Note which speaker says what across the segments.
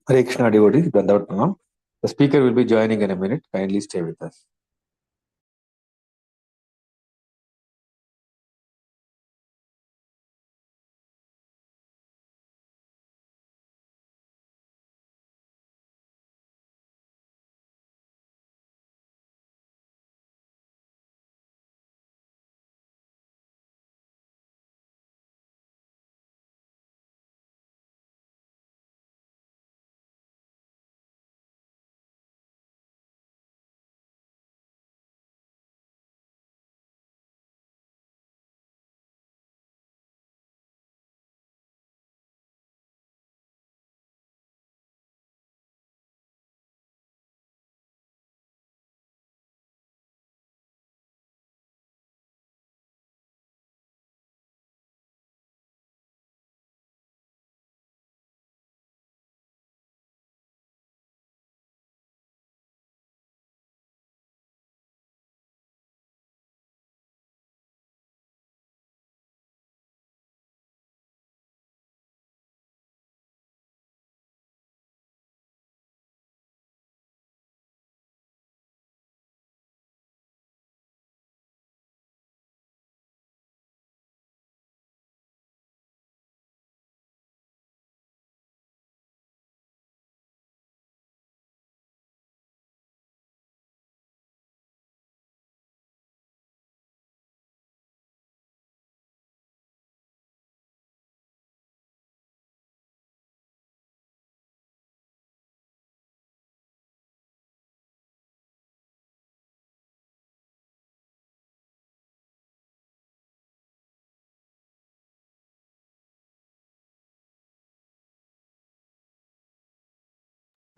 Speaker 1: Hare Krishna devotees, Dandavat Pranam. The speaker will be joining in a minute. Kindly stay with us.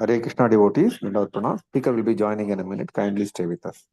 Speaker 1: Hare Krishna devotees, Dandavat Pranam. Speaker will be joining in a minute. Kindly stay with us.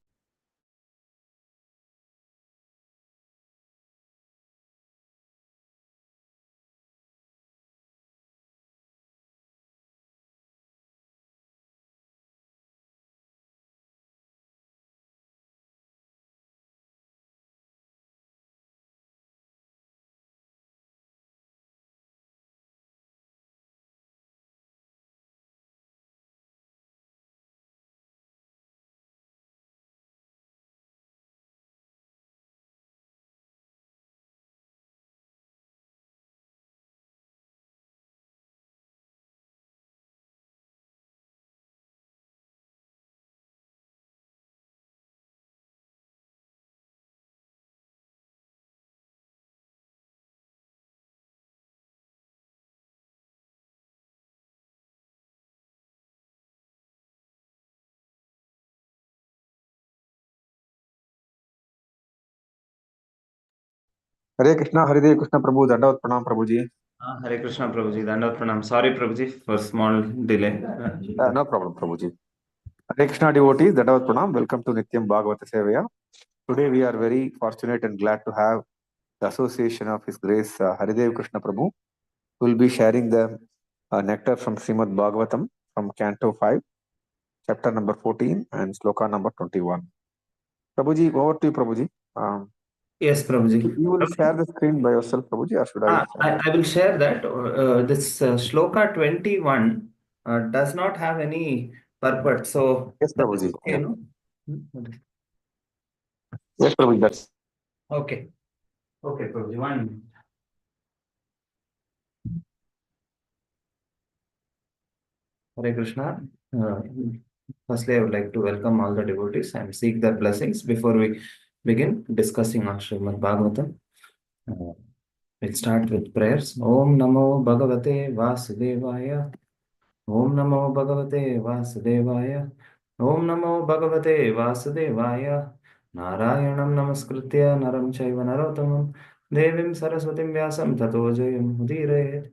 Speaker 1: Hare Krishna, Haridev Krishna Prabhu, Dandavat Pranam Prabhuji.
Speaker 2: Hare Krishna Prabhuji, Dandavat Pranam. Sorry Prabhuji for small delay.
Speaker 1: No problem, Prabhuji. Hare Krishna devotees, Dandavat Pranam. Welcome to Nityam Bhagavata Sevaya. Today we are very fortunate and glad to have the association of His Grace Haridev Krishna Prabhu, who will be sharing the nectar from Srimad Bhagavatam from Canto 5, chapter number 14 and sloka number 21. Prabhuji, over to you, Prabhuji.
Speaker 2: Yes, Prabhuji.
Speaker 1: You will share the screen by yourself, Prabhuji, or should I share?
Speaker 2: I will share that. This shloka 21 does not have any purport. So
Speaker 1: Yes,
Speaker 2: that is
Speaker 1: Prabhuji.
Speaker 2: okay,
Speaker 1: Yeah.
Speaker 2: no?
Speaker 1: Yes, Prabhuji. That's
Speaker 2: Okay. Okay, Prabhuji. 1 minute. Hare Krishna. Firstly, I would like to welcome all the devotees and seek their blessings before we begin discussing on Srimad Bhagavatam. We'll start with prayers. Om Namo Bhagavate Vasudevaya. Om Namo Bhagavate Vasudevaya. Om Namo Bhagavate Vasudevaya. Narayanam Namaskritya Naram Chaiva Narottamam Devim Saraswatim Vyasam Tato Jayam Udire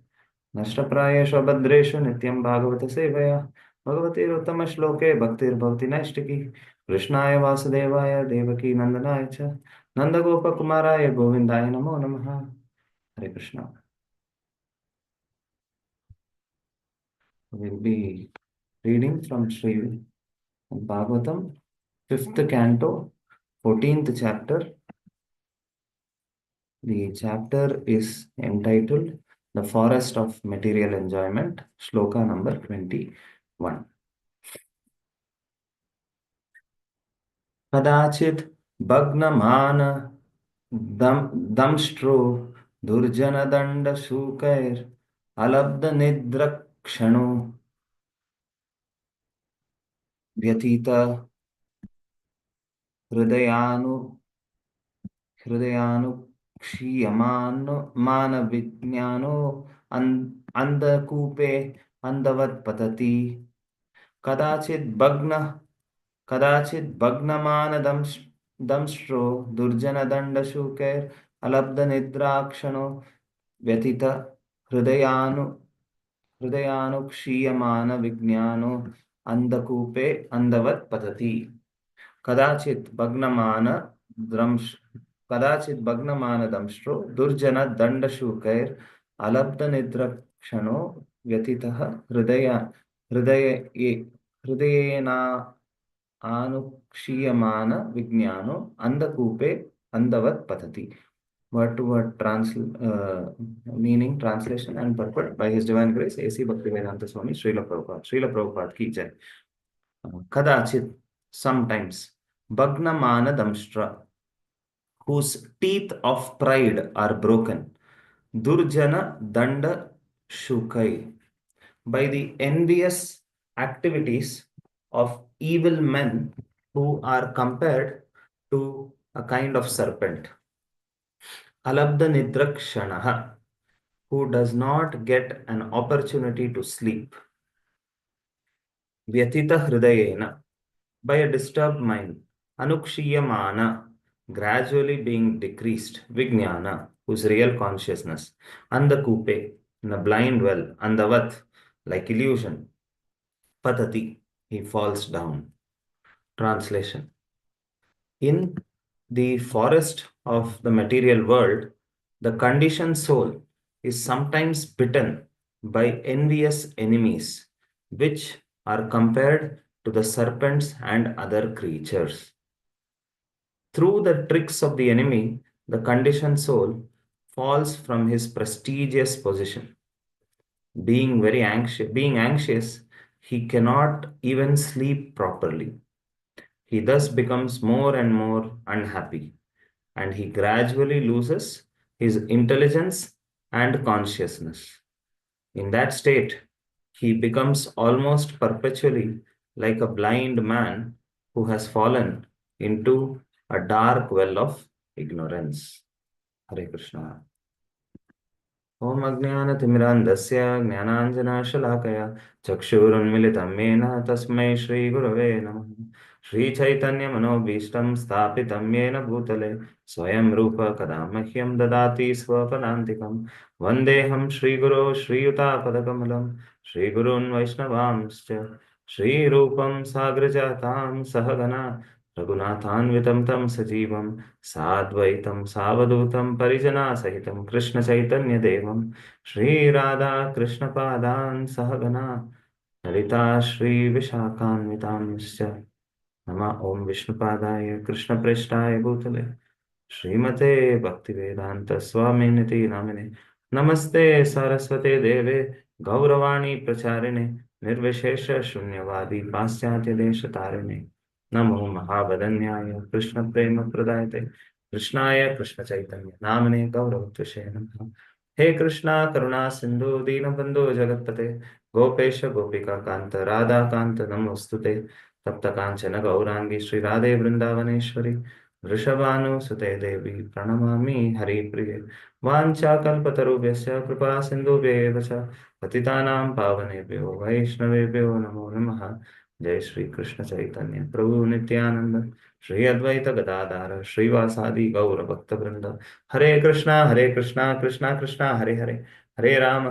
Speaker 2: Nashtaprayeshu Abhadreshu Nityam Bhagavata Sevaya Bhagavatiruttama Shloke Bhaktir Bhavati Naishtiki Krishnaya Vasudevaya Devaki Nandanaya Cha Nandagopa Kumaraya Govindaya Namo Namaha. Hare Krishna. We'll be reading from Sri Bhagavatam, 5th canto, 14th chapter. The chapter is entitled the forest of material enjoyment, shloka number 21. Kadachit Bhagnamana Damstro Durjana Danda Sukair Alabda Nidra Kshano Vyatita Hridayanu Hridayanu Mana Vijnano Andakupe Andavat Patati Kadachit Bhagna Kadachit Bhagnamana Damstro Durjana Danda Sukair Alabda Nidra Kshano Vyatita Hridayanu Hridayanu Vignano Andakupe Andavat Patati Kadachit Bhagnamana Dramsh Kadachit Bhagnamana Damstro Durjana Dandashukair Alabda Nidrakshano Vyatitah Hridayena Anukshiyamana Vignano Andakupe Andavat Patati. Word to word meaning, translation, and purport by His Divine Grace, A.C. Bhaktivedanta Swami Srila Prabhupada. Srila Prabhupada ki jai. Kadachit, sometimes, Bhagnamana Damstra, whose teeth of pride are broken, Durjana Danda Shukai, by the envious activities of evil men who are compared to a kind of serpent. Alabda Nidrakshanaha, who does not get an opportunity to sleep. Vyatita Hridayena, by a disturbed mind. Anukshiyamana, gradually being decreased. Vijnana, whose real consciousness. Andakupe, in a blind well. Andavat, like illusion. Patati, he falls down. Translation. In the forest of the material world, the conditioned soul is sometimes bitten by envious enemies, which are compared to the serpents and other creatures. Through the tricks of the enemy, the conditioned soul falls from his prestigious position. Being anxious, he cannot even sleep properly. He thus becomes more and more unhappy, and he gradually loses his intelligence and consciousness. In that state, he becomes almost perpetually like a blind man who has fallen into a dark well of ignorance. Hare Krishna. ॐ अज्ञानतिमिरान्धस्य ज्ञानाञ्जनाशलाकया चक्षुरुन्मिलितं येन तस्मै श्रीगुरवे नमः श्रीचैतन्यमनोभीष्टं स्थापितं येन भूतले स्वयं रूप कदा मह्यं ददाति स्वपदान्तिकं वन्देऽहं श्रीगुरो श्रीयुतापदकमलं श्रीगुरून् वैष्णवांश्च श्रीरूपं साग्रजातां सहगना रघुनाथान्वितं तं सजीवं साद्वैतं सावधूतं परिजनासहितं कृष्णचैतन्यदेवं श्रीराधाकृष्णपादान् सहगना ललिता श्रीविशाखान्वितांश्च नमः ॐ विष्णुपादाय कृष्णप्रेष्ठाय भूतले श्रीमते भक्तिवेदांत स्वामिनिति नामिने नमस्ते सरस्वते देवे गौरवाणी प्रचारिणे निर्विशेष शून्यवादी पाश्चात्य देश तारिणे नमो महावदन्याय कृष्ण प्रेम प्रदायते कृष्णाय कृष्ण चैतन्य नामने गौरवत्वशे नमः हे कृष्णा करुणा सिंधु दीनबंधु जगत्पते गोपेश गोपिका कांत राधा कांत नमोस्तुते तप्त कांचन गौरांगी श्री राधे वृंदावनेश्वरी वृषभानुसुते देवी प्रणमामि हरिप्रिये वाञ्छाकल्पतरुभ्यश्च कृपा सिन्धुभ्येव च पतितानां पावनेभ्यो वैष्णवेभ्यो नमो नमः जय श्री कृष्ण चैतन्य प्रभु नित्यानंद श्री अद्वैत गदाधर श्रीवासादि गौर भक्त वृंद हरे Krishna Krishna Krishna Hare Hare Hare Ram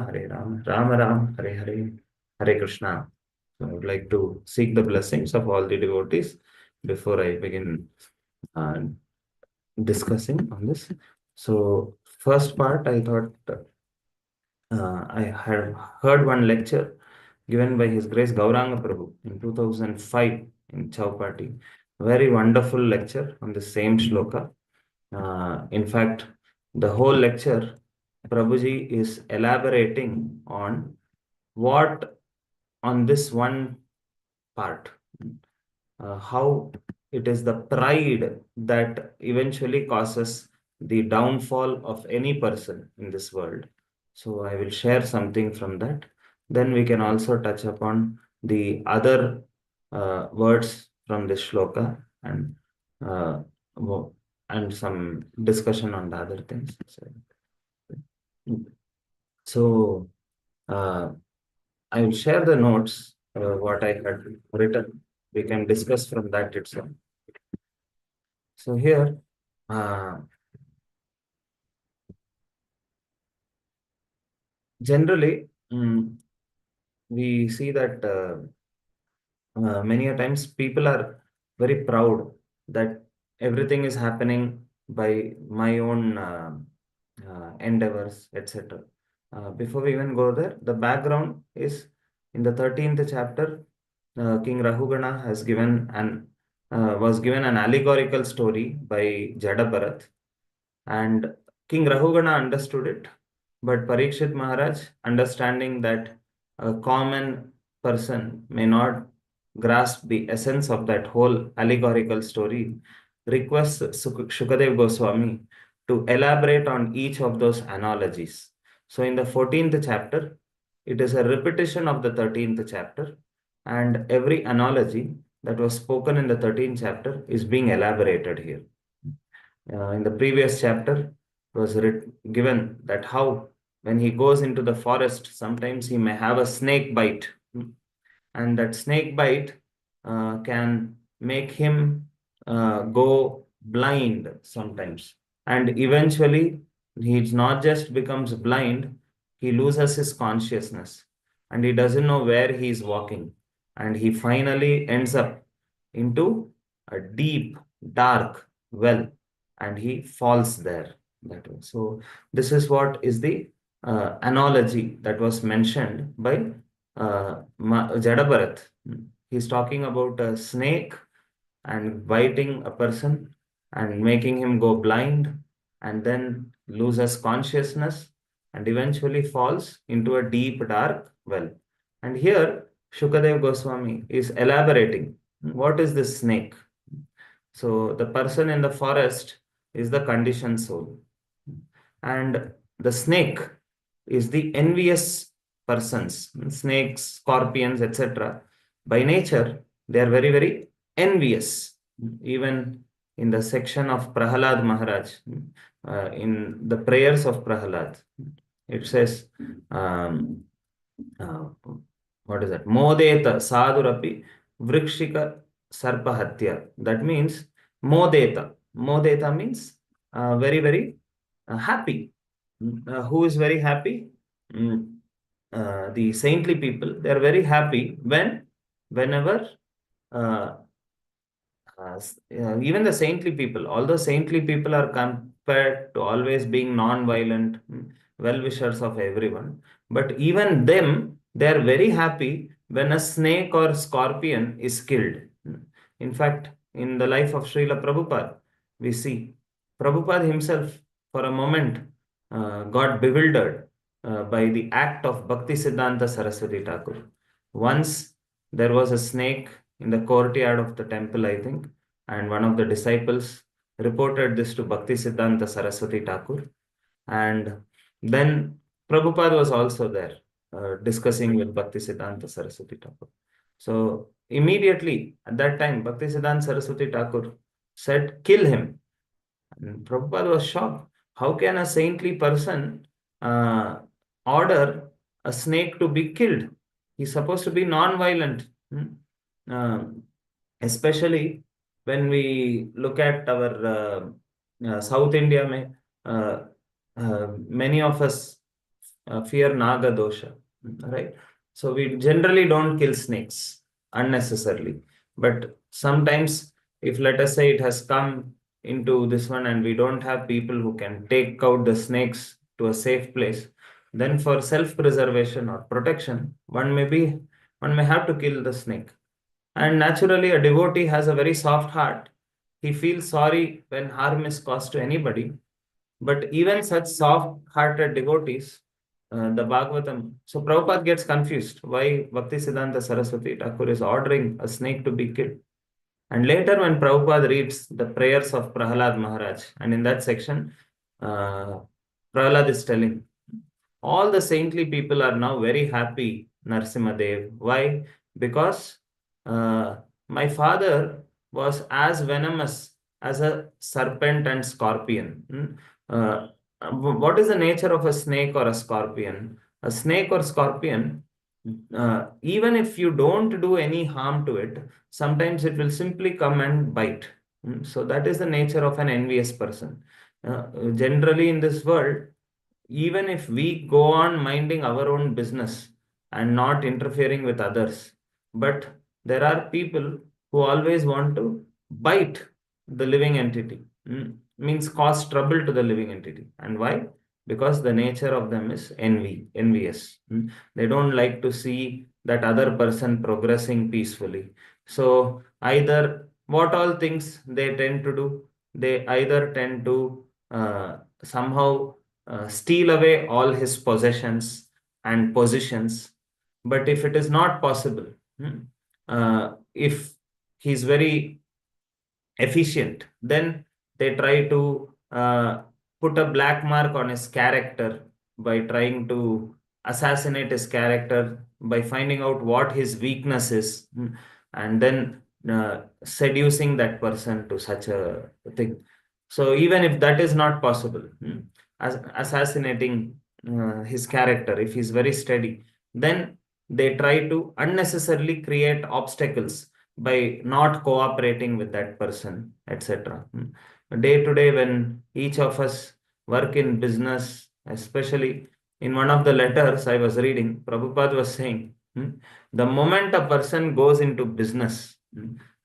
Speaker 2: Ram Ram Hare Hare Hare Krishna. So I would like to seek the blessings of all the devotees before I begin discussing on this. So first part, I thought I had heard one lecture given by His Grace Gauranga Prabhu in 2005 in Chowpatty. Very wonderful lecture on the same shloka. In fact, the whole lecture Prabhuji is elaborating on this one part, how it is the pride that eventually causes the downfall of any person in this world. So I will share something from that. Then we can also touch upon the other words from this shloka, and uh, and some discussion on the other things. So I will share the notes, what I had written. We can discuss from that itself. So here, generally, we see that many a times people are very proud that everything is happening by my own endeavors, etc. Before we even go there, the background is in the 13th chapter. King Rahugana has given an was given an allegorical story by Jada Bharat, and King Rahugana understood it, but Parikshit Maharaj, understanding that a common person may not grasp the essence of that whole allegorical story, requests Shukadev Goswami to elaborate on each of those analogies. So, in the 14th chapter, it is a repetition of the 13th chapter, and every analogy that was spoken in the 13th chapter is being elaborated here. In the previous chapter, it was given that how when he goes into the forest, sometimes he may have a snake bite, and that snake bite can make him go blind sometimes, and eventually he not just becomes blind, he loses his consciousness, and he doesn't know where he is walking, and he finally ends up into a deep dark well, and he falls there that way. So this is what is the analogy that was mentioned by Jada Bharat. He's talking about a snake and biting a person and making him go blind, and then loses consciousness, and eventually falls into a deep dark well. And here Shukadev Goswami is elaborating what is this snake. So the person in the forest is the conditioned soul, and the snake is the envious persons, snakes, scorpions, etc. By nature, they are very, very envious. Even in the section of Prahalad Maharaj, in the prayers of Prahalad, it says, uh, what is that? Modeta sadhurapi vrikshika sarpahatya. That means modeta. Modeta means very, very happy. Who is very happy? Mm, the saintly people. They are very happy whenever uh, even the saintly people, although saintly people are compared to always being non-violent, well-wishers of everyone, but even them, they are very happy when a snake or scorpion is killed. In fact, in the life of Srila Prabhupada, we see Prabhupada himself, for a moment, got bewildered by the act of Bhakti Siddhanta Saraswati Thakur. Once there was a snake in the courtyard of the temple, I think, and one of the disciples reported this to Bhakti Siddhanta Saraswati Thakur. And then Prabhupada was also there discussing with Bhakti Siddhanta Saraswati Thakur. So immediately at that time, Bhakti Siddhanta Saraswati Thakur said, "Kill him." And Prabhupada was shocked. How can a saintly person order a snake to be killed? He's supposed to be non-violent. Especially when we look at our South India, many of us fear Naga dosha, right? So we generally don't kill snakes unnecessarily. But sometimes, if let us say it has come into this one and we don't have people who can take out the snakes to a safe place, then for self-preservation or protection, one may have to kill the snake. And naturally, a devotee has a very soft heart. He feels sorry when harm is caused to anybody. But even such soft-hearted devotees, the Bhagavatam, so Prabhupada gets confused why Bhakti Siddhanta Saraswati Thakur is ordering a snake to be killed. And later, when Prabhupada reads the prayers of Prahalad Maharaj, and in that section, uh, Prahalad is telling, all the saintly people are now very happy, Narsimadev. Why? Because uh, my father was as venomous as a serpent and scorpion. Uh, what is the nature of a snake or a scorpion? A snake or scorpion, even if you don't do any harm to it, sometimes it will simply come and bite. So that is the nature of an envious person. Generally, in this world, even if we go on minding our own business and not interfering with others, but there are people who always want to bite the living entity, means cause trouble to the living entity. And why? Because the nature of them is envious. They don't like to see that other person progressing peacefully. So either what all things they tend to do, they either tend to somehow steal away all his possessions and positions. But if it is not possible, if he's very efficient, then they try to put a black mark on his character by trying to assassinate his character by finding out what his weakness is, and then seducing that person to such a thing. So even if that is not possible, assassinating his character, if he's very steady, then they try to unnecessarily create obstacles by not cooperating with that person, etc. Day to day, when each of us work in business, especially in one of the letters I was reading, Prabhupada was saying, the moment a person goes into business,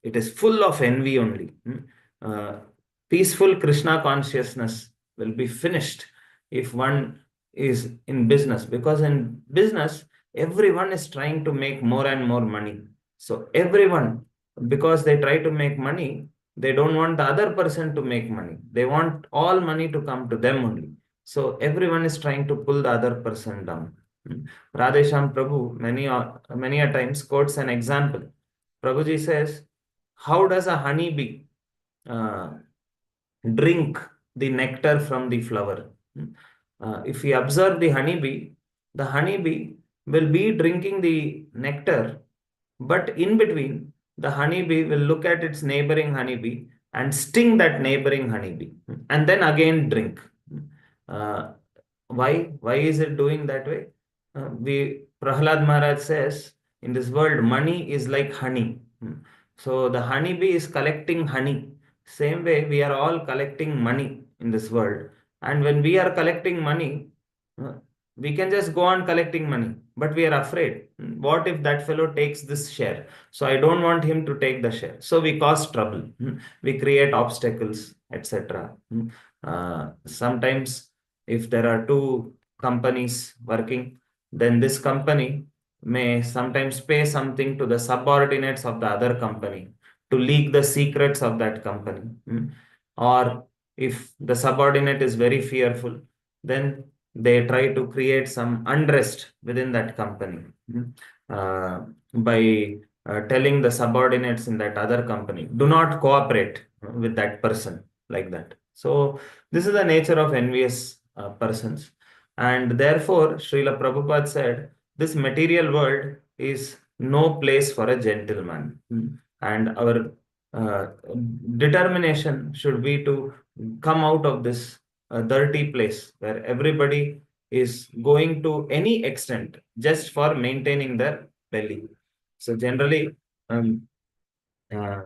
Speaker 2: it is full of envy only. Uh, Peaceful Krishna consciousness will be finished if one is in business, because in business, everyone is trying to make more and more money. So everyone, because they try to make money, they don't want the other person to make money. They want all money to come to them only. So everyone is trying to pull the other person down. Radhesham Prabhu many a times quotes an example. Prabhuji says, "How does a honeybee uh, drink the nectar from the flower?" If we observe the honeybee will be drinking the nectar, but in between, the honeybee will look at its neighboring honeybee and sting that neighboring honeybee, and then again drink. Uh, why? Why is it doing that way? We Prahlad Maharaj says, in this world, money is like honey. So the honeybee is collecting honey. Same way, we are all collecting money in this world. And when we are collecting money, uh, we can just go on collecting money, but we are afraid. What if that fellow takes this share? So I don't want him to take the share. So we cause trouble. We create obstacles, etc. Sometimes, if there are two companies working, then this company may sometimes pay something to the subordinates of the other company to leak the secrets of that company. Or if the subordinate is very fearful, then they try to create some unrest within that company, by telling the subordinates in that other company, do not cooperate with that person, like that. So this is the nature of envious persons. And therefore, Srila Prabhupada said, this material world is no place for a gentleman. And our uh, determination should be to come out of this dirty place where everybody is going to any extent just for maintaining their belly. So generally, um, uh,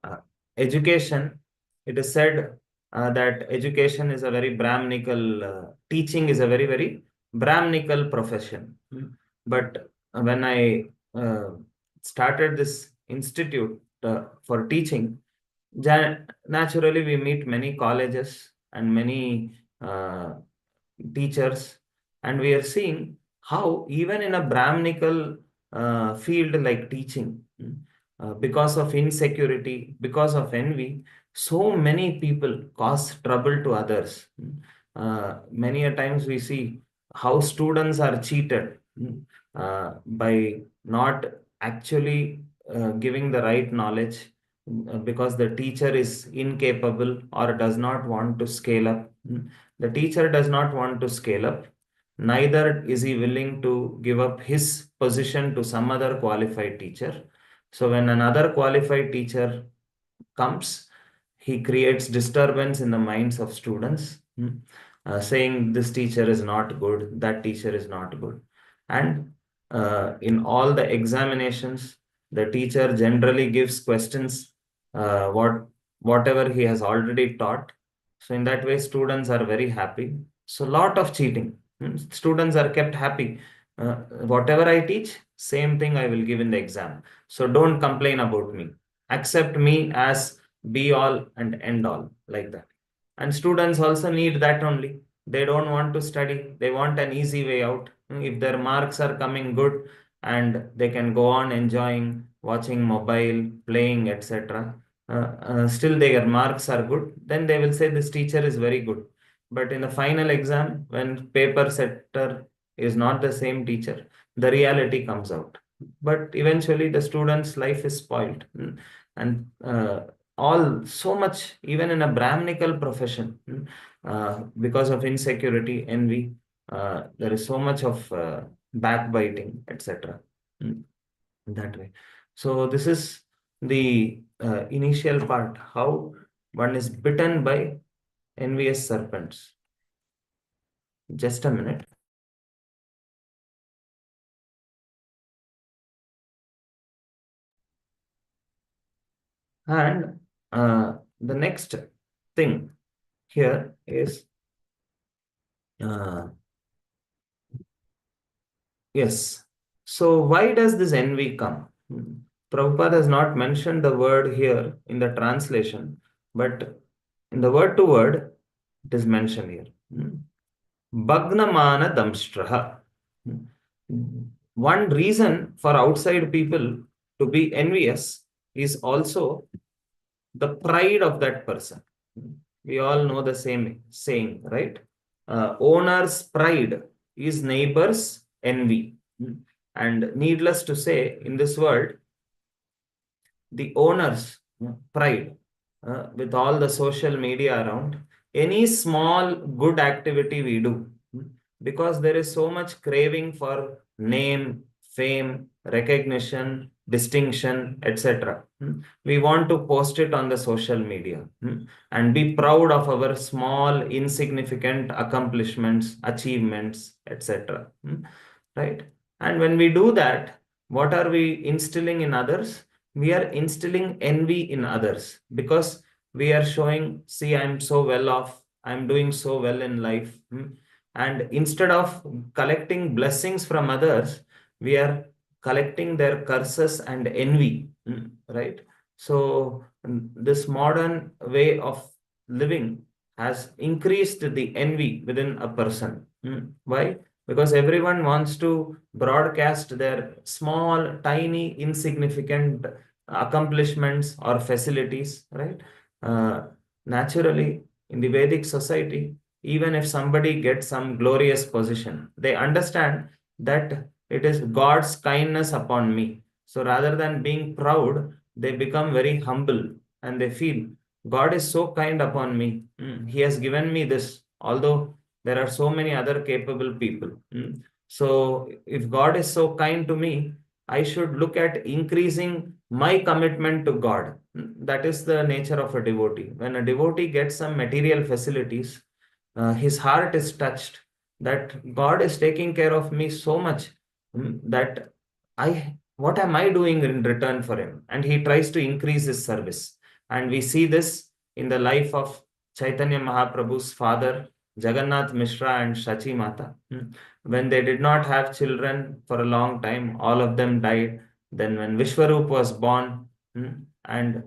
Speaker 2: uh, education, it is said that education is a very Brahminical, teaching is a very, very Brahminical profession. But when I started this institute for teaching, naturally we meet many colleges and many uh, teachers, and we are seeing how even in a Brahminical field like teaching, because of insecurity, because of envy, So many people cause trouble to others. Many a times we see how students are cheated by not actually giving the right knowledge because the teacher is incapable or does not want to scale up. The teacher does not want to scale up, neither is he willing to give up his position to some other qualified teacher. So when another qualified teacher comes, he creates disturbance in the minds of students, saying this teacher is not good, that teacher is not good. And in all the examinations, the teacher generally gives questions, whatever he has already taught. So in that way, students are very happy. So lot of cheating. Students are kept happy. Whatever I teach, same thing I will give in the exam. So don't complain about me. Accept me as be all and end all, like that. And students also need that only. They don't want to study, they want an easy way out. If their marks are coming good and they can go on enjoying, watching mobile, playing, etc., still their marks are good, then they will say this teacher is very good. But in the final exam, when paper setter is not the same teacher, the reality comes out. But eventually the student's life is spoiled. And all so much, even in a Brahminical profession, because of insecurity, envy, there is so much of backbiting, etc. That way. So this is the initial part, how one is bitten by envious serpents. Just a minute. And the next thing here is, yes. So why does this envy come? Prabhupada has not mentioned the word here in the translation, but in the word to word, it is mentioned here. Bhagnamana damstraha. One reason for outside people to be envious is also the pride of that person. We all know the same saying, right? Owner's pride is neighbor's envy. And needless to say, in this world, the owner's pride, with all the social media around, any small good activity we do, because there is so much craving for name, fame, recognition, distinction, etc. We want to post it on the social media, and be proud of our small, insignificant accomplishments, achievements, etc. Right? And when we do that, what are we instilling in others? We are instilling envy in others because we are showing, see, I'm so well off, I'm doing so well in life. And instead of collecting blessings from others, we are collecting their curses and envy, right? So this modern way of living has increased the envy within a person. Why? Because everyone wants to broadcast their small, tiny, insignificant accomplishments or facilities, right? Uh, Naturally, in the Vedic society, even if somebody gets some glorious position, they understand that it is God's kindness upon me. So rather than being proud, they become very humble and they feel God is so kind upon me. He has given me this, although there are so many other capable people. So if God is so kind to me, I should look at increasing my commitment to God. That is the nature of a devotee. When a devotee gets some material facilities, his heart is touched that God is taking care of me so much, that what am I doing in return for him? And he tries to increase his service. And we see this in the life of Chaitanya Mahaprabhu's father, Jagannath Mishra and Shachi Mata. When they did not have children for a long time, all of them died. Then when Vishwarup was born, and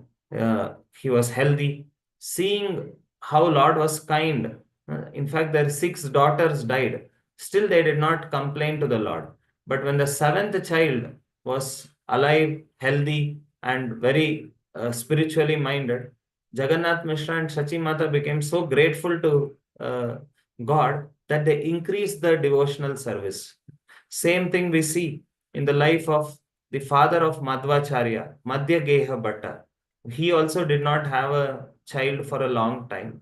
Speaker 2: he was healthy, seeing how Lord was kind, in fact, their six daughters died. Still, they did not complain to the Lord. But when the seventh child was alive, healthy, and very spiritually minded, Jagannath Mishra and Shachi Mata became so grateful to God that they increased the devotional service. Same thing we see in the life of the father of Madhvacharya, Madhya Geha Bhatta. He also did not have a child for a long time.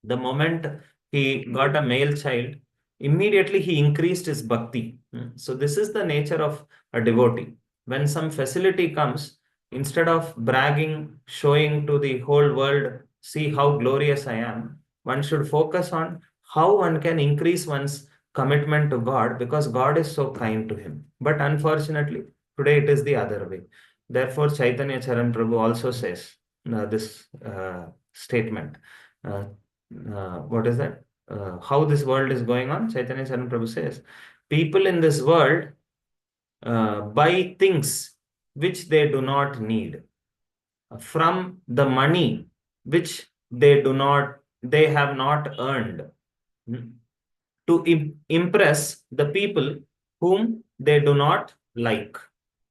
Speaker 2: The moment he got a male child, immediately he increased his bhakti. So, this is the nature of a devotee. When some facility comes, instead of bragging, showing to the whole world, see how glorious I am, one should focus on how one can increase one's commitment to God because God is so kind to him. But unfortunately, today it is the other way. Therefore, Chaitanya Charan Prabhu also says this statement. Uh, what is that? How this world is going on? Chaitanya Charan Prabhu says, people in this world buy things which they do not need from the money which they have not earned, to impress the people whom they do not like.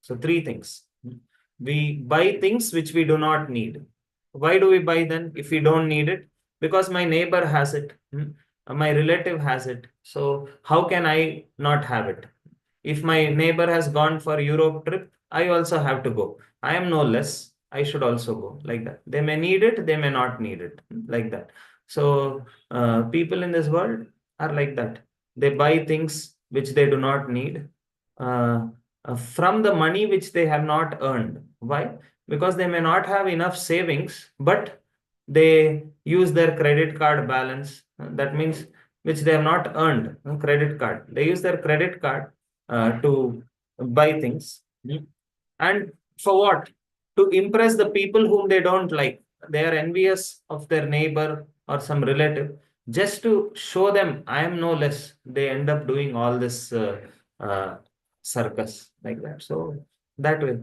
Speaker 2: So, three things. We buy things which we do not need. Why do we buy them if we don't need it? Because my neighbor has it, my relative has it. So, how can I not have it? If my neighbor has gone for Europe trip, I also have to go. I am no less. I should also go, like that. They may need it, they may not need it, like that. So, people in this world are like that. They buy things which they do not need uh, from the money which they have not earned. Why? Because they may not have enough savings, but they use their credit card balance. That means which they have not earned, credit card. They use their credit card to buy things. And for what? To impress the people whom they don't like. They are envious of their neighbor or some relative. Just to show them, I am no less. They end up doing all this uh, circus like that. So that way.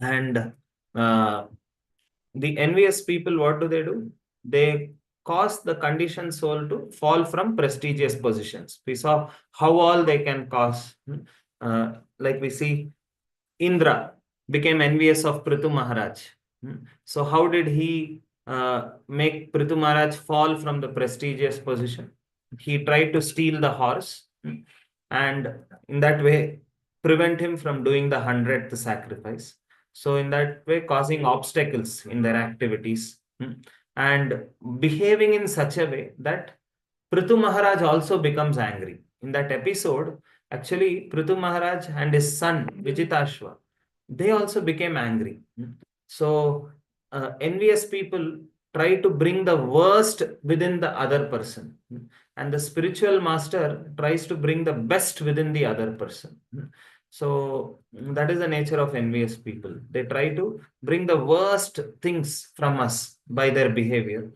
Speaker 2: And the envious people, what do? They cause the conditioned soul to fall from prestigious positions. We saw how all they can cause. Like we see Indra became envious of Prithu Maharaj. So how did he make Prithu Maharaj fall from the prestigious position? He tried to steal the horse, and in that way prevent him from doing the 100th sacrifice. So in that way causing obstacles in their activities, and behaving in such a way that Prithu Maharaj also becomes angry. In that episode, actually, Prithu Maharaj and his son Vijitashva, they also became angry. So, envious people try to bring the worst within the other person, and the spiritual master tries to bring the best within the other person. So, that is the nature of envious people. They try to bring the worst things from us by their behavior.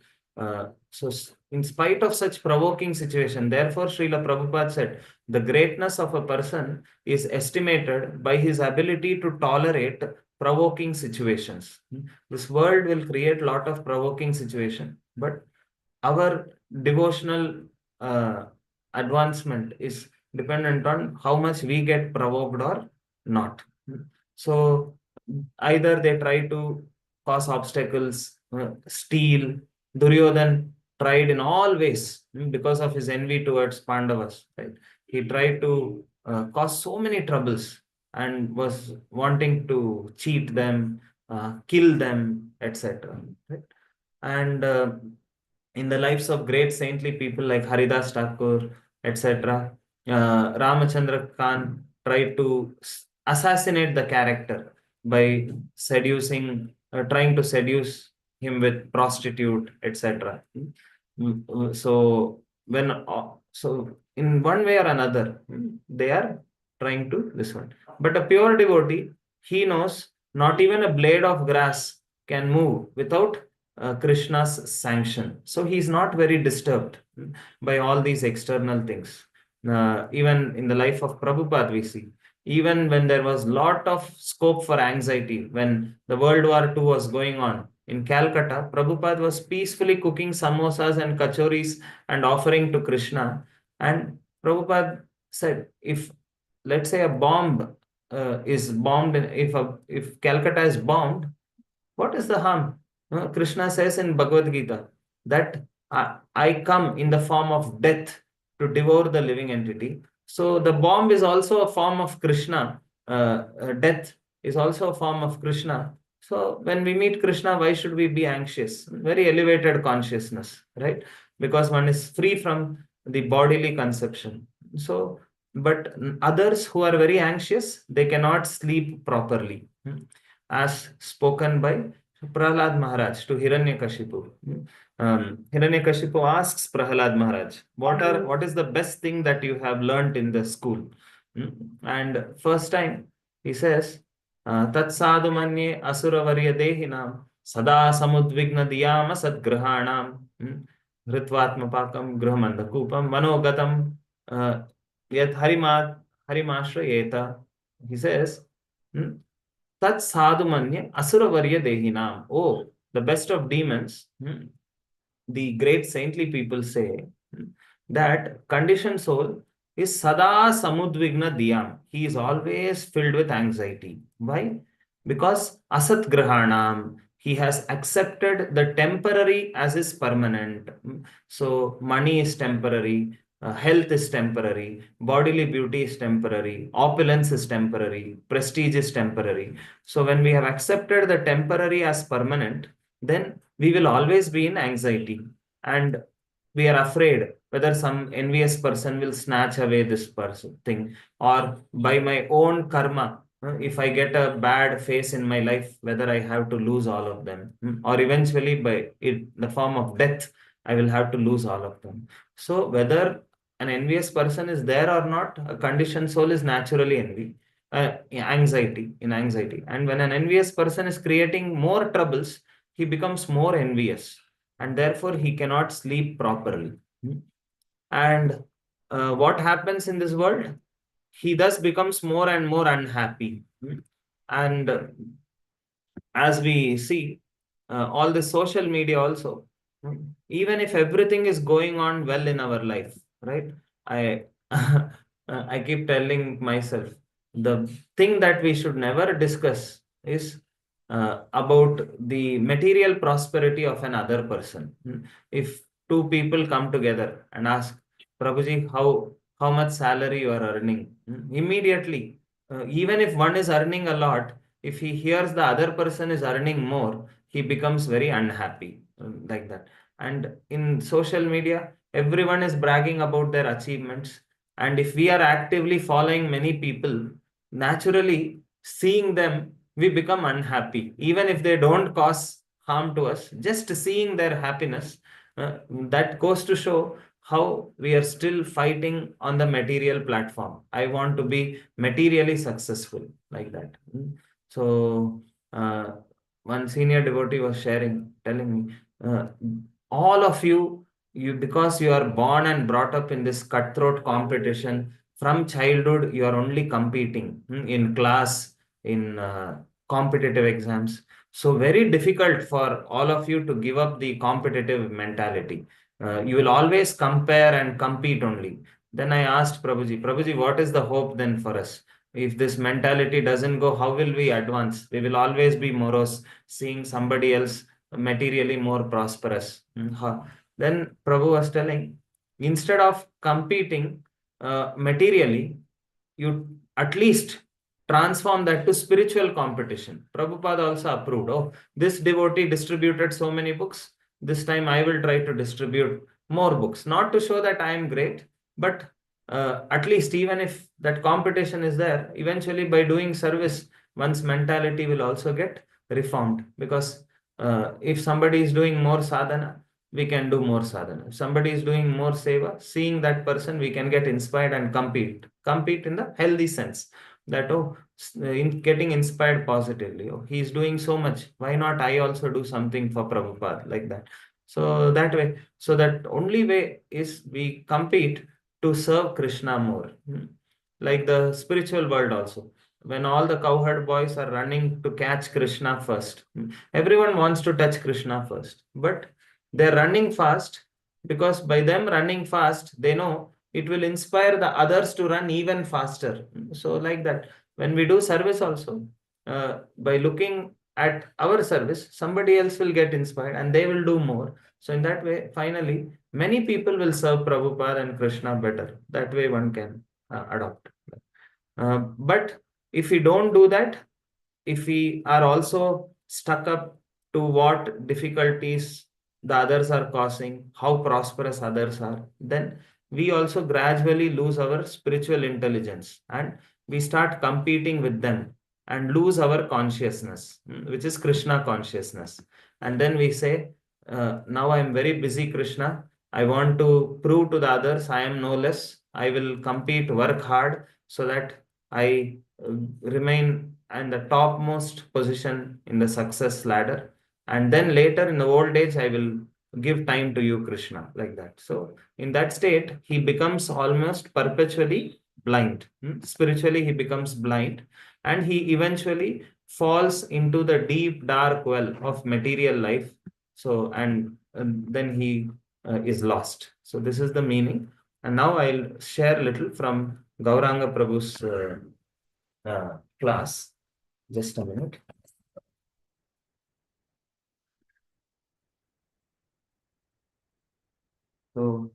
Speaker 2: So, in spite of such provoking situation, therefore, Srila Prabhupada said, the greatness of a person is estimated by his ability to tolerate provoking situations. This world will create a lot of provoking situation, but our devotional uh, advancement is dependent on how much we get provoked or not. So either they try to cause obstacles, steal. Duryodhan tried in all ways because of his envy towards Pandavas. Right? He tried to cause so many troubles and was wanting to cheat them, kill them, etc. Right? And in the lives of great saintly people like Haridas Thakur, etc., Ramachandra Khan tried to assassinate the character by trying to seduce him with prostitute, etc. So so in one way or another, they are trying to this one. But a pure devotee, he knows not even a blade of grass can move without Krishna's sanction. So he is not very disturbed by all these external things. Even in the life of Prabhupada, we see, even when there was lot of scope for anxiety, when the World War II was going on in Calcutta, Prabhupada was peacefully cooking samosas and kachoris and offering to Krishna. And Prabhupada said, if let's say a bomb is bombed, if Calcutta is bombed, what is the harm? Krishna says in Bhagavad Gita that I come in the form of death to devour the living entity. So the bomb is also a form of Krishna. Death is also a form of Krishna. So when we meet Krishna, why should we be anxious? Very elevated consciousness, right? Because one is free from the bodily conception. So, but others who are very anxious, they cannot sleep properly, as spoken by Prahlad Maharaj to Hiranyakashipu. Hiranyakashipu asks Prahlad Maharaj, what is the best thing that you have learnt in the school? And first time he says, Tat sadhu manye asura varya dehinam sada samudvigna diyama sadgrahanam hritvatmapakam gruhamandakupam manogatam yat harimashrayeta. He says, Tat sadhu manye asura varya dehinam. Oh, the best of demons. The great saintly people say that conditioned soul is sada samudvigna diyam. He is always filled with anxiety. Why? Because asat grahanam. He has accepted the temporary as his permanent. So money is temporary, health is temporary, bodily beauty is temporary, opulence is temporary, prestige is temporary. So when we have accepted the temporary as permanent, then we will always be in anxiety, and we are afraid whether some envious person will snatch away this person thing, or by my own karma, if I get a bad face in my life, whether I have to lose all of them, or eventually by the form of death, I will have to lose all of them. So whether an envious person is there or not, a conditioned soul is naturally envy, anxiety. And when an envious person is creating more troubles, he becomes more envious, and therefore he cannot sleep properly. And what happens in this world? He thus becomes more and more unhappy. And as we see, all the social media also, even if everything is going on well in our life, right? I I keep telling myself, the thing that we should never discuss is about the material prosperity of another person. If two people come together and ask, Prabhuji, how much salary you are earning? Immediately, even if one is earning a lot, if he hears the other person is earning more, he becomes very unhappy, like that. And in social media, everyone is bragging about their achievements. And if we are actively following many people, naturally seeing them, we become unhappy. Even if they don't cause harm to us, just seeing their happiness, that goes to show how we are still fighting on the material platform. I want to be materially successful, like that. So, one senior devotee was telling me, all of you, because you are born and brought up in this cutthroat competition from childhood, you are only competing in class, in competitive exams. So, very difficult for all of you to give up the competitive mentality. You will always compare and compete only. Then I asked Prabhuji, what is the hope then for us? If this mentality doesn't go, how will we advance? We will always be morose, seeing somebody else materially more prosperous. Then Prabhu was telling, instead of competing materially, you at least transform that to spiritual competition. Prabhupada also approved. Oh, this devotee distributed so many books. This time I will try to distribute more books. Not to show that I am great, but at least even if that competition is there, eventually by doing service, one's mentality will also get reformed. Because if somebody is doing more sadhana, we can do more sadhana. If somebody is doing more seva, seeing that person, we can get inspired and compete in the healthy sense, that oh, in getting inspired positively. Oh, he's doing so much, why not I also do something for Prabhupada, like that. So that way, so that only way is we compete to serve Krishna more. Like the spiritual world also, when all the cowherd boys are running to catch Krishna first, everyone wants to touch Krishna first, but they're running fast because by them running fast, they know it will inspire the others to run even faster. So like that, when we do service also, by looking at our service, somebody else will get inspired and they will do more. So in that way, finally, many people will serve Prabhupada and Krishna better. That way one can adopt. But if we don't do that, if we are also stuck up to what difficulties the others are causing, how prosperous others are, then we also gradually lose our spiritual intelligence and we start competing with them and lose our consciousness, which is Krishna consciousness. And then we say, now I am very busy, Krishna. I want to prove to the others I am no less. I will compete, work hard so that I remain in the topmost position in the success ladder. And then later in the old age, I will give time to you, Krishna, like that. So in that state, he becomes almost perpetually blind. Spiritually, he becomes blind and he eventually falls into the deep, dark well of material life. So, and then he is lost. So this is the meaning. And now I'll share a little from Gauranga Prabhu's class. Just a minute. So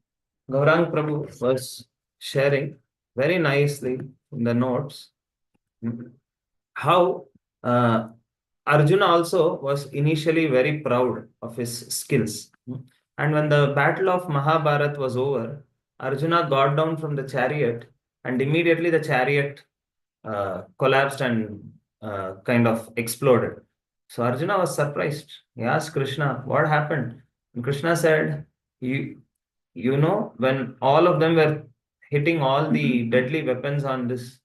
Speaker 2: Gaurang Prabhu was sharing very nicely in the notes how Arjuna also was initially very proud of his skills. And when the battle of Mahabharat was over, Arjuna got down from the chariot and immediately the chariot collapsed and kind of exploded. So Arjuna was surprised. He asked Krishna, what happened? And Krishna said, you know, when all of them were hitting all the deadly weapons on this,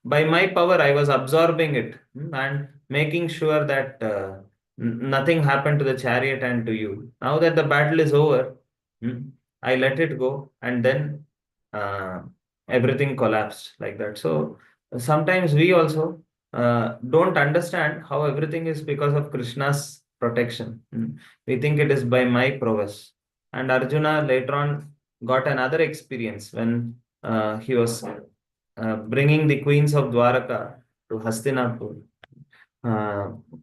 Speaker 2: by my power, I was absorbing it and making sure that nothing happened to the chariot and to you. Now that the battle is over, I let it go and then uh, everything collapsed like that. So sometimes we also don't understand how everything is because of Krishna's protection. We think it is by my prowess. And Arjuna later on got another experience when he was bringing the queens of Dwaraka to Hastinapur.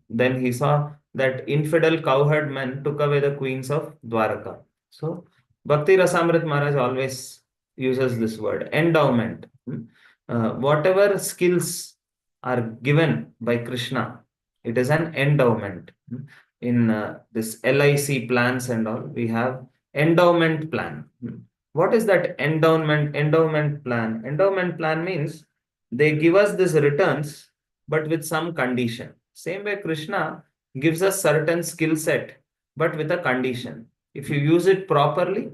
Speaker 2: Then he saw that infidel cowherd men took away the queens of Dwaraka. So Bhakti Rasamrit Maharaj always uses this word, endowment. Whatever skills are given by Krishna, it is an endowment. In this LIC plans and all, we have endowment plan. What is that endowment plan? Endowment plan means they give us these returns, but with some condition. Same way Krishna gives us certain skill set, but with a condition. If you use it properly,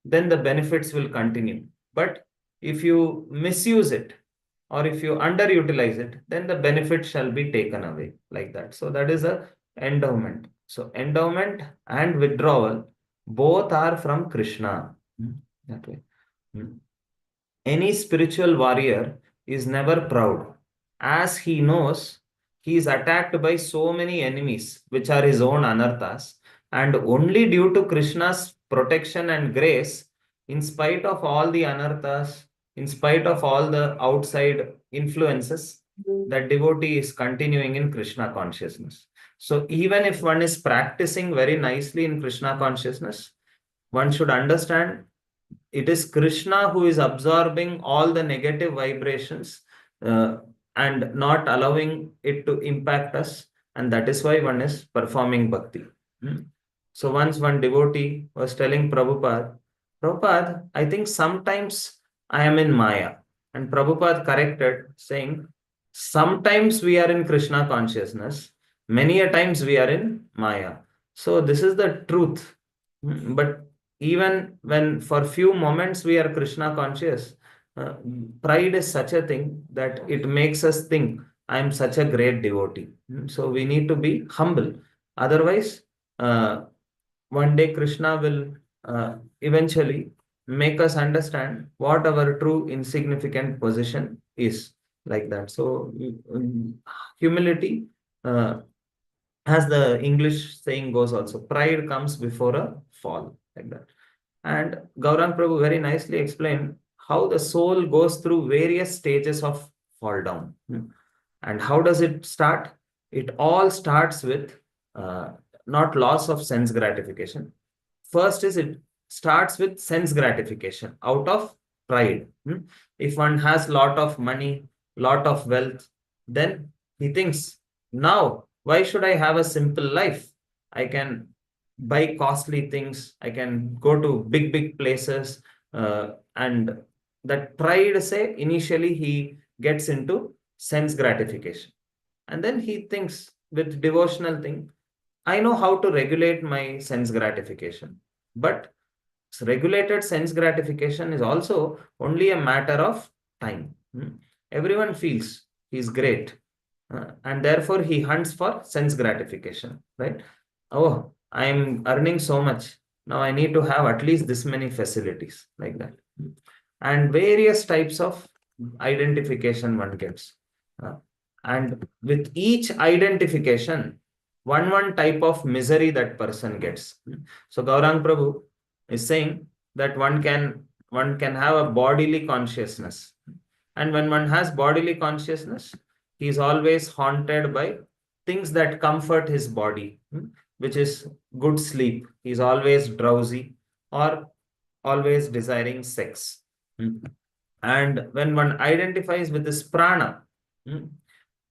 Speaker 2: then the benefits will continue. But if you misuse it or if you underutilize it, then the benefit shall be taken away like that. So that is a endowment. So endowment and withdrawal both are from Krishna. That way. Any spiritual warrior is never proud, as he knows he is attacked by so many enemies, which are his own anarthas, and only due to Krishna's protection and grace, in spite of all the anarthas, in spite of all the outside influences, that devotee is continuing in Krishna consciousness. So even if one is practicing very nicely in Krishna consciousness, one should understand it is Krishna who is absorbing all the negative vibrations and not allowing it to impact us. And that is why one is performing bhakti. So once one devotee was telling Prabhupada, Prabhupada, I think sometimes I am in Maya. And Prabhupada corrected, saying, sometimes we are in Krishna consciousness, many a times we are in Maya. So this is the truth. But even when for few moments we are Krishna conscious, uh, pride is such a thing that it makes us think, I am such a great devotee. So we need to be humble. Otherwise, one day Krishna will eventually make us understand what our true insignificant position is like that. So humility, as the English saying goes also, pride comes before a fall like that. And Gaurang Prabhu very nicely explained how the soul goes through various stages of fall down. And how does it start? It all starts with not loss of sense gratification. First is it starts with sense gratification out of pride. If one has lot of money, lot of wealth, then he thinks, now why should I have a simple life? I can buy costly things, I can go to big places, and that pride, say, initially he gets into sense gratification, and then he thinks with devotional thing, I know how to regulate my sense gratification. But regulated sense gratification is also only a matter of time. Everyone feels he's great, and therefore he hunts for sense gratification, right? Oh, I'm earning so much. Now I need to have at least this many facilities, like that. And various types of identification one gets. Uh, and with each identification, one type of misery that person gets. So Gaurang Prabhu is saying that one can have a bodily consciousness. And when one has bodily consciousness, he is always haunted by things that comfort his body, which is good sleep. He is always drowsy or always desiring sex. And when one identifies with this prana,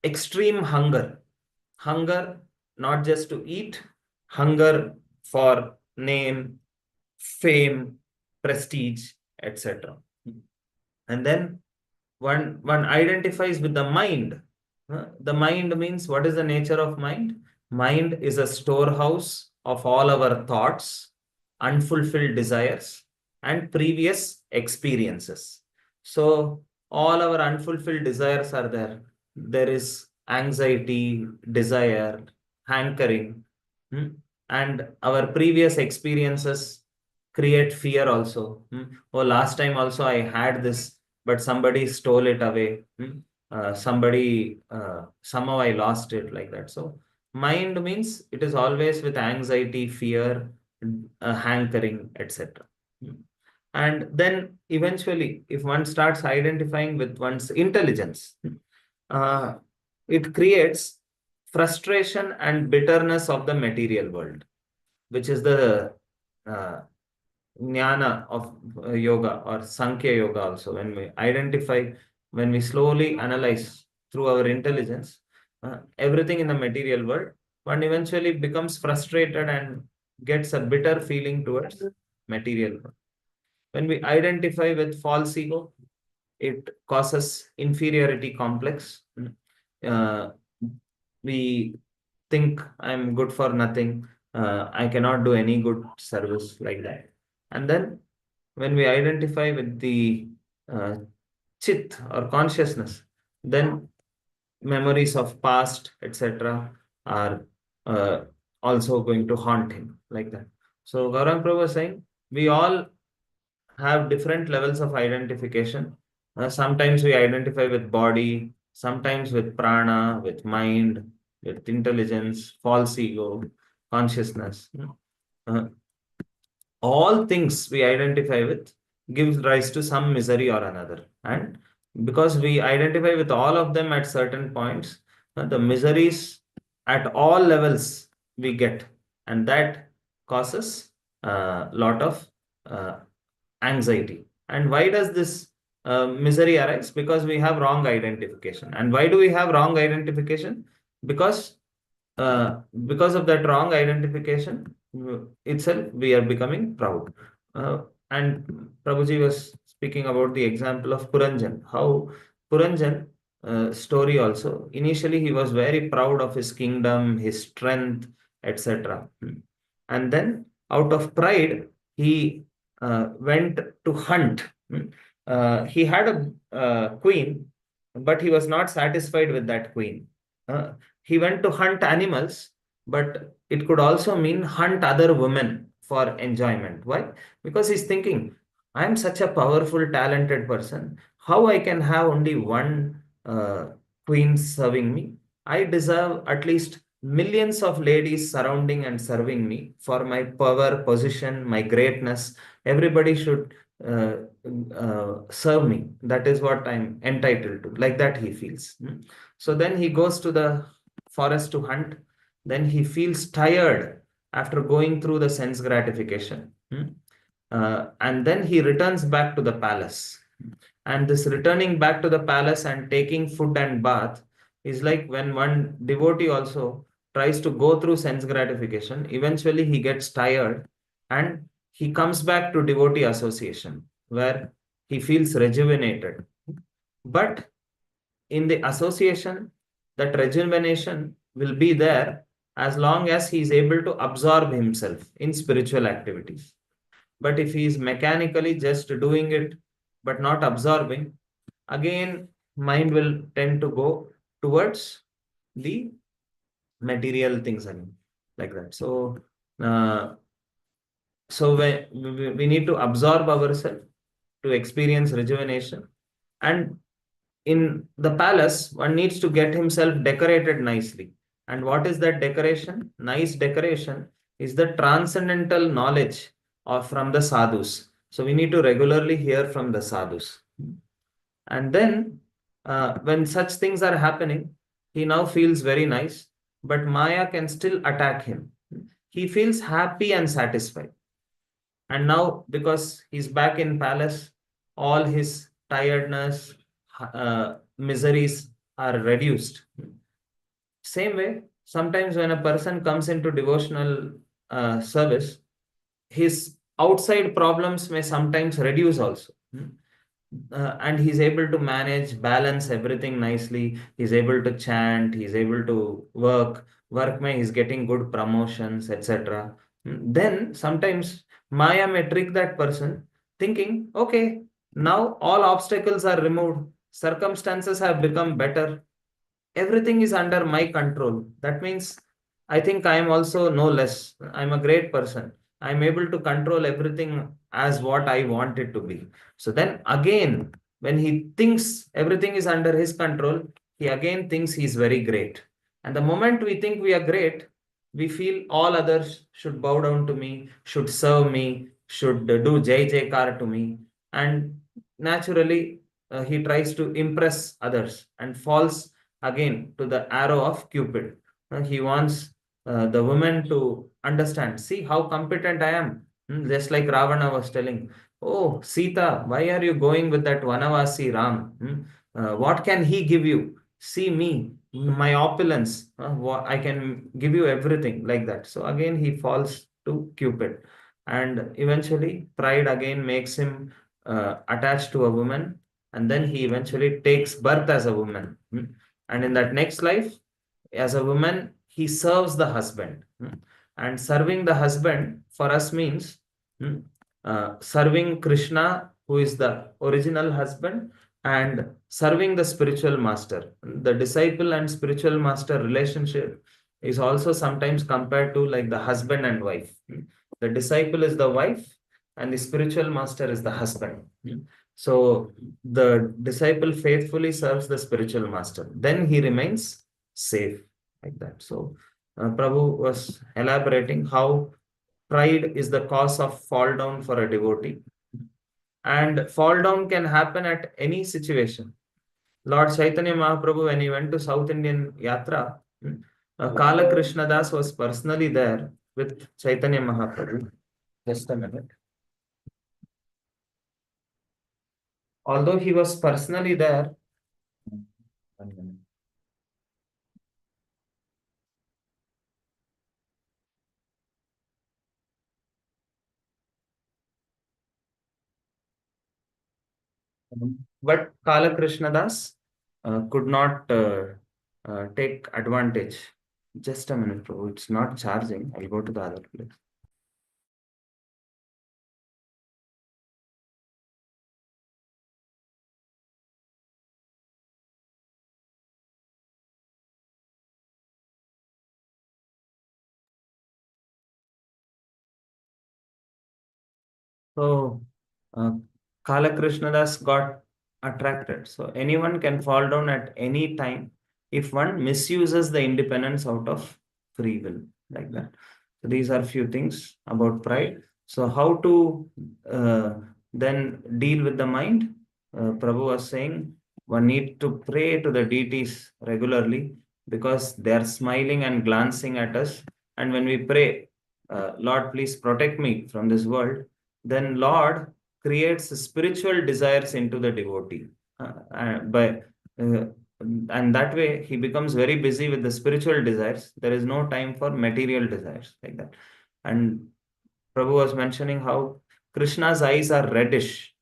Speaker 2: extreme hunger not just to eat, hunger for name, fame, prestige, etc. And then one identifies with the mind. The mind means, what is the nature of mind? Mind is a storehouse of all our thoughts, unfulfilled desires, and previous experiences. So all our unfulfilled desires are there. There is anxiety, desire, hankering, and our previous experiences create fear also. Oh, last time also I had this, but somebody stole it away. Somehow I lost it, like that. So mind means it is always with anxiety, fear, hankering, etc. And then eventually, if one starts identifying with one's intelligence, uh, it creates frustration and bitterness of the material world, which is the uh, jnana of yoga, or Sankhya yoga also. When we identify, when we slowly analyze through our intelligence everything in the material world, one eventually becomes frustrated and gets a bitter feeling towards material world. When we identify with false ego, it causes inferiority complex. Uh, we think I'm good for nothing. I cannot do any good service, like that. And then when we identify with the uh, chit or consciousness, then memories of past, etc., are also going to haunt him, like that. So Gaurang Prabhu was saying, we all have different levels of identification. Sometimes we identify with body, sometimes with prana, with mind, with intelligence, false ego, consciousness. Uh, all things we identify with gives rise to some misery or another. And because we identify with all of them at certain points, the miseries at all levels we get. And that causes a lot of uh, anxiety. And why does this misery arise? Because we have wrong identification. And why do we have wrong identification? Because because of that wrong identification itself, we are becoming proud. And Prabhuji was speaking about the example of Puranjan, how Puranjan story also. Initially, he was very proud of his kingdom, his strength, etc. And then, out of pride, he went to hunt. He had a queen, but he was not satisfied with that queen. He went to hunt animals, but it could also mean hunt other women for enjoyment. Why? Because he's thinking, I am such a powerful, talented person. How I can have only one queen serving me? I deserve at least millions of ladies surrounding and serving me for my power, position, my greatness. Everybody should serve me. That is what I'm entitled to. Like that, he feels. So then he goes to the forest to hunt. Then he feels tired after going through the sense gratification. And then he returns back to the palace. And this returning back to the palace and taking food and bath is like when one devotee also tries to go through sense gratification. Eventually, he gets tired and he comes back to devotee association where he feels rejuvenated. But in the association, that rejuvenation will be there as long as he is able to absorb himself in spiritual activities. But if he is mechanically just doing it but not absorbing, again, mind will tend to go towards the material things and like that. Uh, so we need to absorb ourselves to experience rejuvenation. And in the palace, one needs to get himself decorated nicely. And what is that decoration? Nice decoration is the transcendental knowledge of from the sadhus. So we need to regularly hear from the sadhus. And then when such things are happening, he now feels very nice, but Maya can still attack him. He feels happy and satisfied. And now, because he's back in palace, all his tiredness, miseries are reduced. Same way, sometimes when a person comes into devotional service, his outside problems may sometimes reduce also. And he's able to manage, balance everything nicely. He's able to chant, he's able to work may he's getting good promotions, etc. Then sometimes Maya may trick that person, thinking, okay, now all obstacles are removed, circumstances have become better, everything is under my control. That means I think I am also no less. I'm a great person. I'm able to control everything as what I want it to be. So then again, when he thinks everything is under his control, he again thinks he's very great. And the moment we think we are great, we feel all others should bow down to me, should serve me, should do Jai Jaikar to me. And naturally, he tries to impress others and falls again to the arrow of Cupid. He wants the woman to understand, see how competent I am. Just like Ravana was telling, oh, Sita, why are you going with that Vanavasi Ram? What can he give you? See me, my opulence. I can give you everything like that. So again, he falls to Cupid. And eventually, pride again makes him attached to a woman. And then he eventually takes birth as a woman. And in that next life, as a woman, he serves the husband. And serving the husband for us means serving Krishna, who is the original husband, and serving the spiritual master. The disciple and spiritual master relationship is also sometimes compared to like the husband and wife. The disciple is the wife, and the spiritual master is the husband. So the disciple faithfully serves the spiritual master. Then he remains safe like that. So Prabhu was elaborating how pride is the cause of fall down for a devotee. And fall down can happen at any situation. Lord Chaitanya Mahaprabhu, when he went to South Indian Yatra, Kala Krishna Das was personally there with Chaitanya Mahaprabhu. Just a minute. Although he was personally there, 1 minute. But Kala Krishna Das could not take advantage. Just a minute, Prabhu. It's not charging. I'll go to the other place. So Kala Krishnadas got attracted. So anyone can fall down at any time if one misuses the independence out of free will, like that. So these are few things about pride. So how to then deal with the mind? Prabhu was saying one need to pray to the deities regularly because they are smiling and glancing at us. And when we pray, Lord, please protect me from this world, then Lord creates spiritual desires into the devotee. Uh, and that way he becomes very busy with the spiritual desires. There is no time for material desires like that. And Prabhu was mentioning how Krishna's eyes are reddish.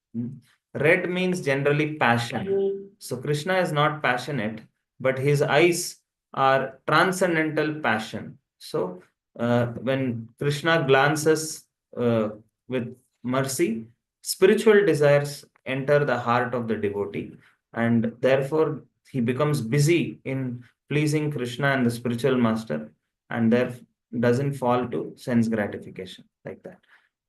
Speaker 2: Red means generally passion. So Krishna is not passionate, but his eyes are transcendental passion. So when Krishna glances with mercy, spiritual desires enter the heart of the devotee, and therefore he becomes busy in pleasing Krishna and the spiritual master, and therefore doesn't fall to sense gratification like that.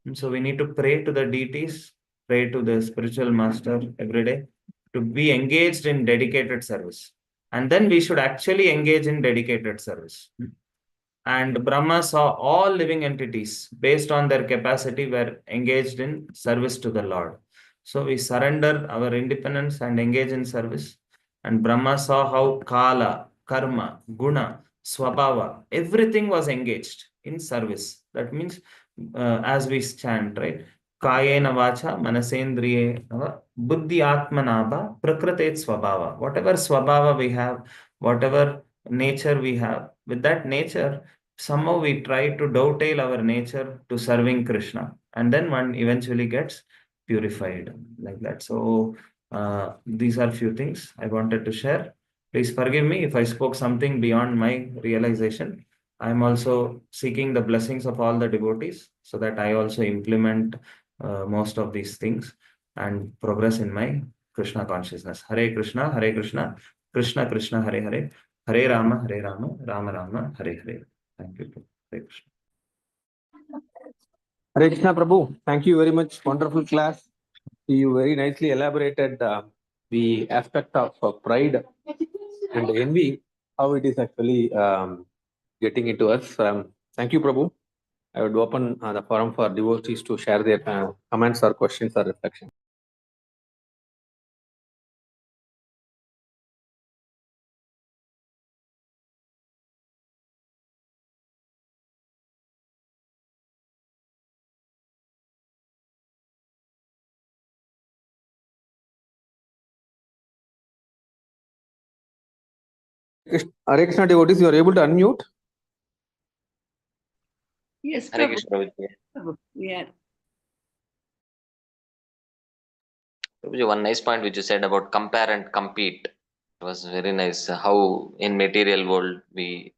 Speaker 2: And so we need to pray to the deities, pray to the spiritual master every day to be engaged in dedicated service. And then we should actually engage in dedicated service. And Brahma saw all living entities based on their capacity were engaged in service to the Lord. So we surrender our independence and engage in service. And Brahma saw how Kala, Karma, Guna, Swabhava, everything was engaged in service. That means, as we chant, right? Kayena vacha manasendriye buddhi atmanaba prakritet swabhava. Whatever swabhava we have, whatever nature we have, with that nature, somehow we try to dovetail our nature to serving Krishna, and then one eventually gets purified like that. So these are few things I wanted to share. Please forgive me if I spoke something beyond my realization. I am also seeking the blessings of all the devotees so that I also implement most of these things and progress in my Krishna consciousness. Hare Krishna, Hare Krishna, Krishna Krishna, Hare Hare, Hare Rama, Hare Rama, Rama Rama, Hare Hare. Thank you. Hare Krishna.
Speaker 1: Hare Krishna Prabhu, thank you very much. Wonderful class. You very nicely elaborated the aspect of pride and envy, how it is actually getting into us. Thank you, Prabhu. I would open the forum for devotees to share their comments or questions or reflections. Hare Krishna devotees, you are able to unmute?
Speaker 3: Yes,
Speaker 4: Hare
Speaker 3: Prabhu.
Speaker 4: Krishna, Prabhuji.
Speaker 3: Prabhu, yeah.
Speaker 4: Prabhuji, one nice point which you said about compare and compete. It was very nice. How in material world we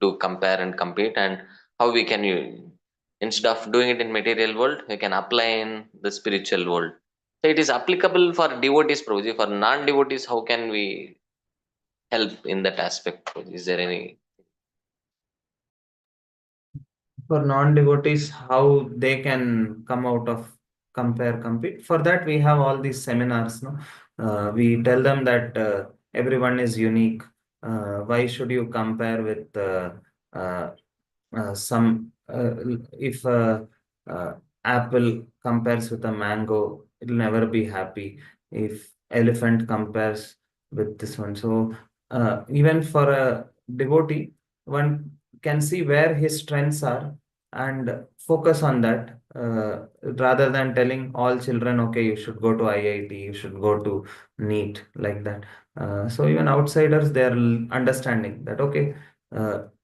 Speaker 4: do compare and compete, and how we can instead of doing it in material world, we can apply in the spiritual world. So it is applicable for devotees, Prabhuji. For non-devotees, how can we help in that aspect, Prabhuji? Is there any?
Speaker 2: For non-devotees, how they can come out of compare, compete. For that, we have all these seminars. No, we tell them that everyone is unique. Why should you compare with uh, some? If apple compares with a mango, it'll never be happy. If elephant compares with this one, so even for a devotee, one can see where his strengths are and focus on that, rather than telling all children, okay, you should go to IIT, you should go to NEET, like that. So even outsiders, they are understanding that, okay,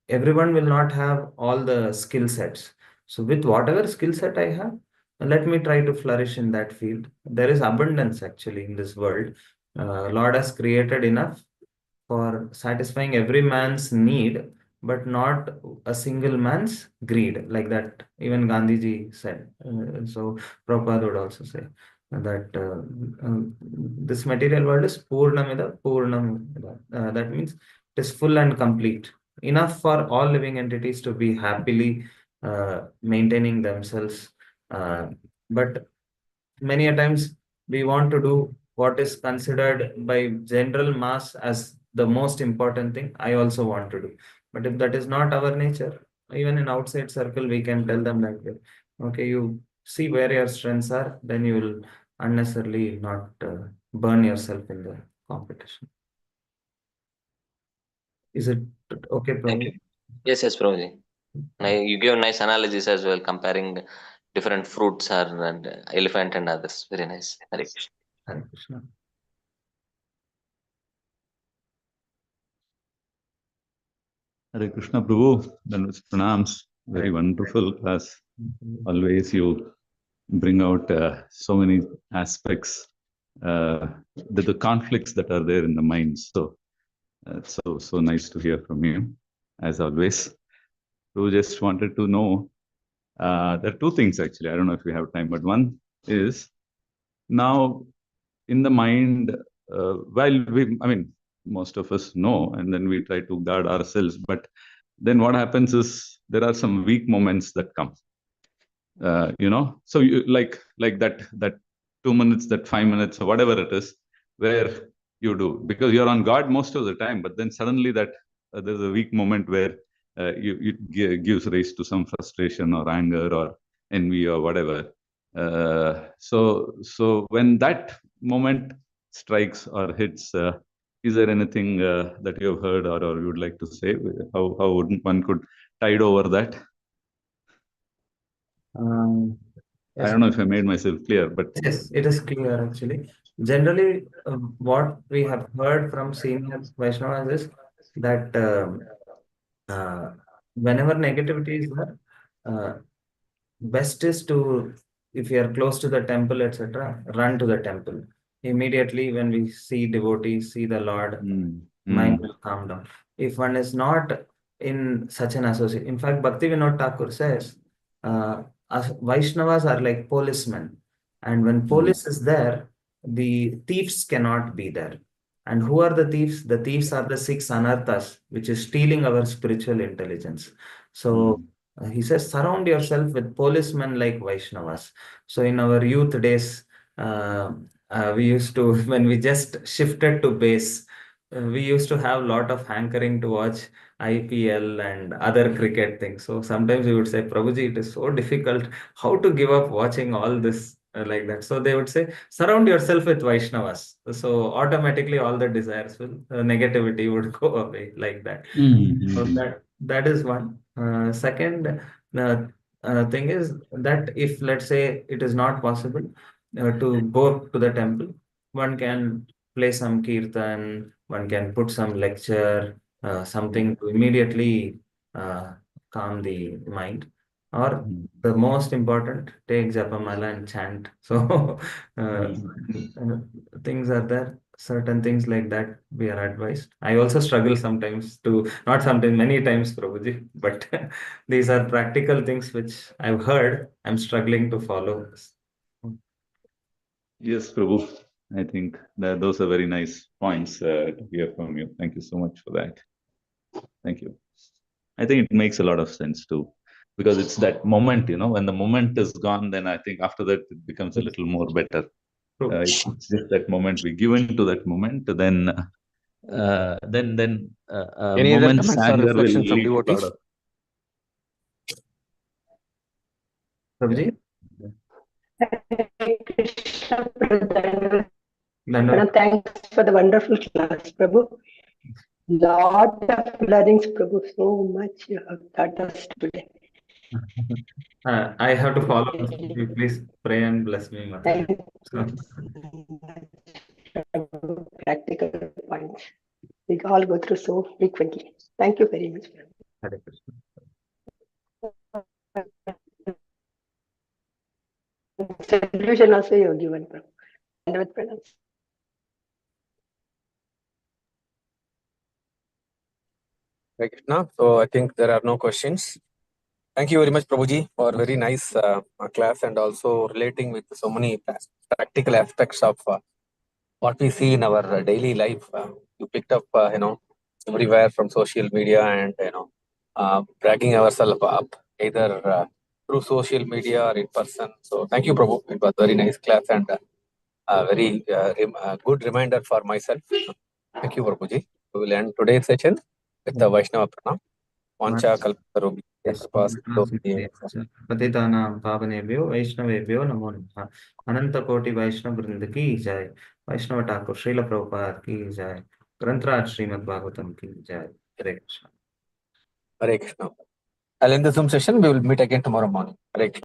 Speaker 2: everyone will not have all the skill sets. So with whatever skill set I have, let me try to flourish in that field. There is abundance actually in this world. Lord has created enough for satisfying every man's need, but not a single man's greed, like that. Even Gandhiji said. So Prabhupada would also say that this material world is Purnamida Purnamida. That means it is full and complete, enough for all living entities to be happily maintaining themselves. But many a times we want to do what is considered by general mass as the most important thing. I also want to do, but if that is not our nature, even in outside circle we can tell them like that, okay, you see where your strengths are, then you will unnecessarily not burn yourself in the competition. Is it okay,
Speaker 4: Thank
Speaker 2: Prabhu?
Speaker 4: you. Yes, Prabhuji. You gave nice analysis as well, comparing different fruits and elephant and others. Very nice. Hare Krishna.
Speaker 2: Hare Krishna.
Speaker 3: Hare Krishna Prabhu, Dandavat pranams. Very wonderful class. Always you bring out so many aspects, the conflicts that are there in the mind. So it's so nice to hear from you, as always. So just wanted to know, there are two things actually. I don't know if we have time, but one is now in the mind, most of us know, and then we try to guard ourselves, but then what happens is there are some weak moments that come. So you like that 2 minutes, that 5 minutes, or whatever it is, where you do, because you're on guard most of the time, but then suddenly that there's a weak moment where gives rise to some frustration or anger or envy or whatever. So when that moment strikes or hits, is there anything that you have heard or you would like to say? How would one could tide over that? I
Speaker 2: Yes,
Speaker 3: don't know if I made myself clear, but
Speaker 2: yes, it is clear actually. Generally, what we have heard from senior Vaishnavas is that whenever negativity is there, uh, best is to, if you are close to the temple, etc., run to the temple. Immediately, when we see devotees, see the Lord, mind will calm down. If one is not in such an association, in fact, Bhakti Vinod Thakur says, Vaishnavas are like policemen, and when police is there, the thieves cannot be there. And who are the thieves? The thieves are the six anarthas, which is stealing our spiritual intelligence. So he says, surround yourself with policemen like Vaishnavas. So in our youth days, we used to, when we just shifted to base, we used to have a lot of hankering to watch IPL and other cricket things. So sometimes we would say, Prabhuji, it is so difficult how to give up watching all this like that. So they would say, surround yourself with Vaishnavas. So automatically all the desires will, negativity would go away like that. So that is one. Second thing is that if, let's say, it is not possible to go to the temple, one can play some kirtan, one can put some lecture, something to immediately calm the mind. Or the most important, take Japamala and chant. So uh, things are there. Certain things like that we are advised. I also struggle sometimes to, not sometimes, many times, Prabhuji, but these are practical things which I've heard. I'm struggling to follow this.
Speaker 3: Yes, Prabhu. I think that those are very nice points to hear from you. Thank you so much for that. Thank you. I think it makes a lot of sense too, because it's that moment, when the moment is gone, then I think after that it becomes a little more better. It's just that moment, we give in to that moment, then
Speaker 1: Any other
Speaker 3: moment's
Speaker 1: comments or
Speaker 3: anger will
Speaker 1: reflections from
Speaker 3: lead to a lot
Speaker 1: devotees?
Speaker 3: of.
Speaker 2: Prabhuji?
Speaker 5: Hare Krishna, Prabhu.
Speaker 2: Nano.
Speaker 5: Thanks for the wonderful class, Prabhu. Lot of learnings, Prabhu. So much you have taught us today.
Speaker 2: I have to follow. Please pray and bless me, Mata.
Speaker 5: Thank you so much, Prabhu. Practical points. We all go through so frequently. Thank you very much, Prabhu.
Speaker 2: Hare Krishna.
Speaker 5: Solution also you have given, Prabhu. Dandavat pranams.
Speaker 1: Hare Krishna. So I think there are no questions. Thank you very much, Prabhuji, for very nice class and also relating with so many practical aspects of what we see in our daily life. You picked up, everywhere from social media and bragging ourselves up either through social media or in person. So thank you, Prabhu. It was very nice class and very good reminder for myself. Thank you, Prabhuji. We will end today's session with the Vaishnava Pranam. Vancha Kalpatarubhi.
Speaker 2: पतितानां पावनेभ्यो वैष्णवेभ्यो नमो नमः। अनंत कोटि वैष्णव वृंद की जय। वैष्णव ठाकुर श्रील प्रभुपाद की जय। ग्रंथराज श्रीमद् भागवतम की जय। हरे Krishna.
Speaker 1: Hare Krishna. I'll end the Zoom session. We will meet again tomorrow morning. Hare Krishna.